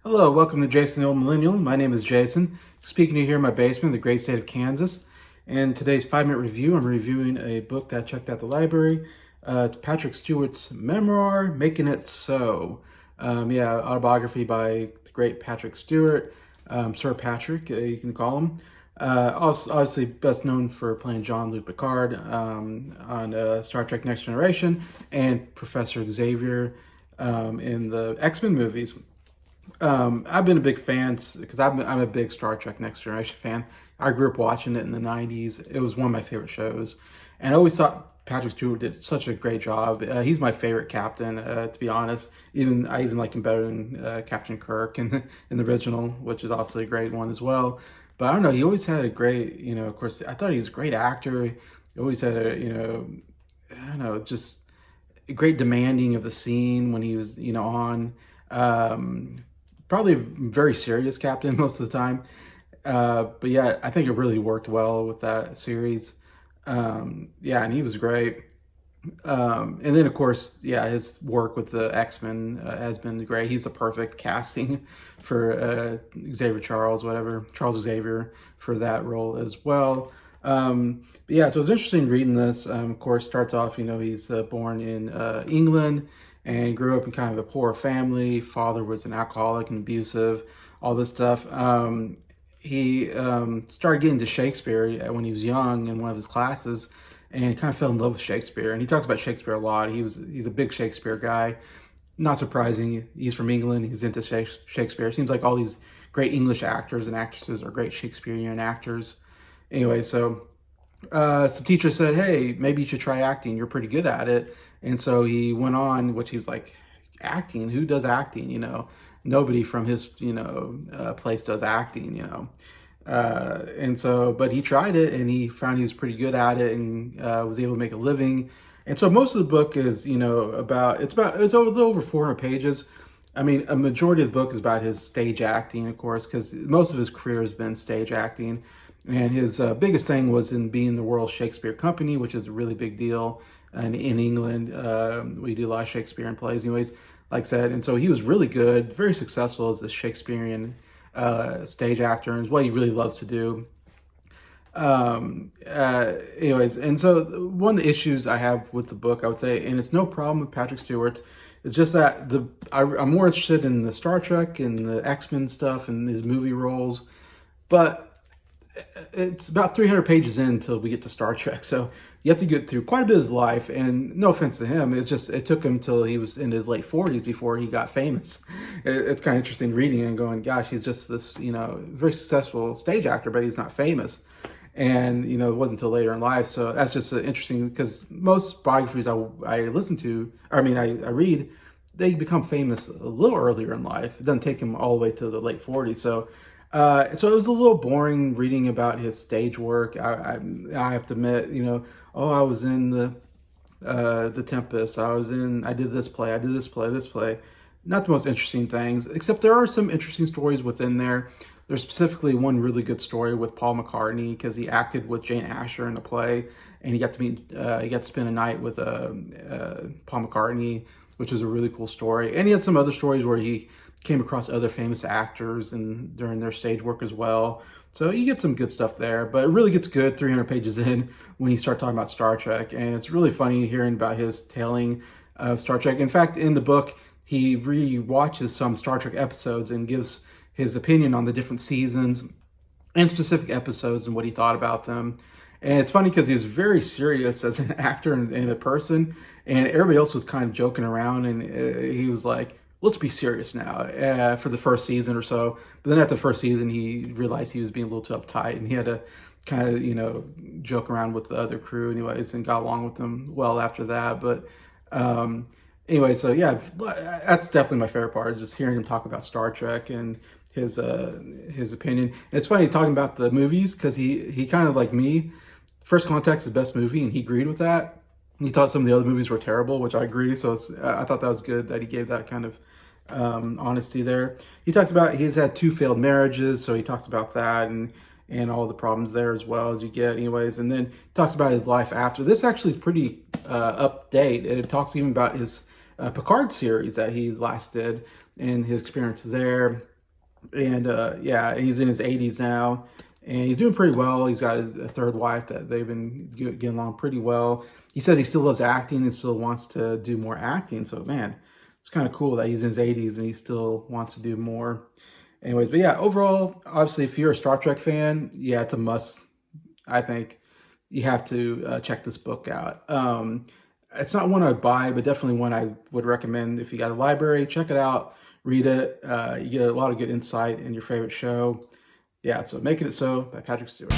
Hello, welcome to Jason the Old Millennial. My name is Jason, speaking to you here in my basement in the great state of Kansas. And today's 5-minute review, I'm reviewing a book that I checked out at the library. It's Patrick Stewart's memoir, Making It So. Autobiography by the great Patrick Stewart, Sir Patrick, you can call him. Also, obviously best known for playing Jean Luc Picard on Star Trek Next Generation, and Professor Xavier in the X-Men movies. I've been a big fan because I'm a big Star Trek Next Generation fan. I grew up watching it in the 90s. It was one of my favorite shows. And I always thought Patrick Stewart did such a great job. He's my favorite captain, to be honest. I even like him better than Captain Kirk in the original, which is obviously a great one as well. But I don't know, he always had a great, of course, I thought he was a great actor. He always had just a great demanding of the scene when he was, on. Probably a very serious captain most of the time. But yeah, I think it really worked well with that series. And he was great. And then of course, his work with the X-Men has been great. He's a perfect casting for Charles Xavier for that role as well. So it was interesting reading this. Of course, starts off, he's born in England and grew up in kind of a poor family. Father was an alcoholic and abusive, all this stuff. He started getting to Shakespeare when he was young in one of his classes, and kind of fell in love with Shakespeare. And he talks about Shakespeare a lot. He's a big Shakespeare guy. Not surprising. He's from England. He's into Shakespeare. It seems like all these great English actors and actresses are great Shakespearean actors. Anyway, so some teachers said, hey, maybe you should try acting. You're pretty good at it. And so he went on, which he was like, acting? Who does acting? Nobody from his, place does acting, but he tried it and he found he was pretty good at it and was able to make a living. And so most of the book is, it's over 400 pages. I mean, a majority of the book is about his stage acting, of course, because most of his career has been stage acting. And his biggest thing was in being the Royal Shakespeare Company, which is a really big deal in England. We do a lot of Shakespearean plays anyways, like I said. And so he was really good, very successful as a Shakespearean stage actor, and it's what he really loves to do. And so one of the issues I have with the book, I would say, and it's no problem with Patrick Stewart, it's just that I'm more interested in the Star Trek and the X-Men stuff and his movie roles, but it's about 300 pages in until we get to Star Trek. So you have to get through quite a bit of his life, and no offense to him, it took him till he was in his late 40s before he got famous. It's kind of interesting reading and going, gosh, he's just this, very successful stage actor, but he's not famous. And, it wasn't until later in life. So that's just interesting because most biographies I read, they become famous a little earlier in life. It doesn't take him all the way to the late 40s. So it was a little boring reading about his stage work. I have to admit, I was in the Tempest. I did this play. This play. Not the most interesting things, except there are some interesting stories within there. There's specifically one really good story with Paul McCartney because he acted with Jane Asher in the play, and he got to spend a night with Paul McCartney, which was a really cool story. And he had some other stories where he came across other famous actors and during their stage work as well. So you get some good stuff there, but it really gets good 300 pages in when you start talking about Star Trek. And it's really funny hearing about his telling of Star Trek. In fact, in the book, he re-watches some Star Trek episodes and gives his opinion on the different seasons and specific episodes and what he thought about them. And it's funny because he was very serious as an actor and a person, and everybody else was kind of joking around, and he was like, let's be serious now, for the first season or so. But then after the first season, he realized he was being a little too uptight, and he had to kind of, joke around with the other crew anyways, and got along with them well after that. But anyway, so yeah, that's definitely my favorite part, is just hearing him talk about Star Trek and his opinion. And it's funny talking about the movies, because he kind of like me, First Contact's the best movie, and he agreed with that. He thought some of the other movies were terrible, which I agree. So I thought that was good that he gave that kind of honesty there. He talks about he's had 2 failed marriages, so he talks about that, and and all the problems there as well as you get anyways. And then talks about his life after. This actually is pretty update. It talks even about his Picard series that he last did and his experience there. And yeah, he's in his 80s now, and he's doing pretty well. He's got a third wife that they've been getting along pretty well. He says he still loves acting and still wants to do more acting. So man, it's kind of cool that he's in his 80s and he still wants to do more. Anyways, but yeah, overall, obviously, if you're a Star Trek fan, yeah, it's a must. I think you have to check this book out. It's not one I'd buy, but definitely one I would recommend. If you got a library, check it out, read it. You get a lot of good insight in your favorite show. Yeah, so Making It So by Patrick Stewart.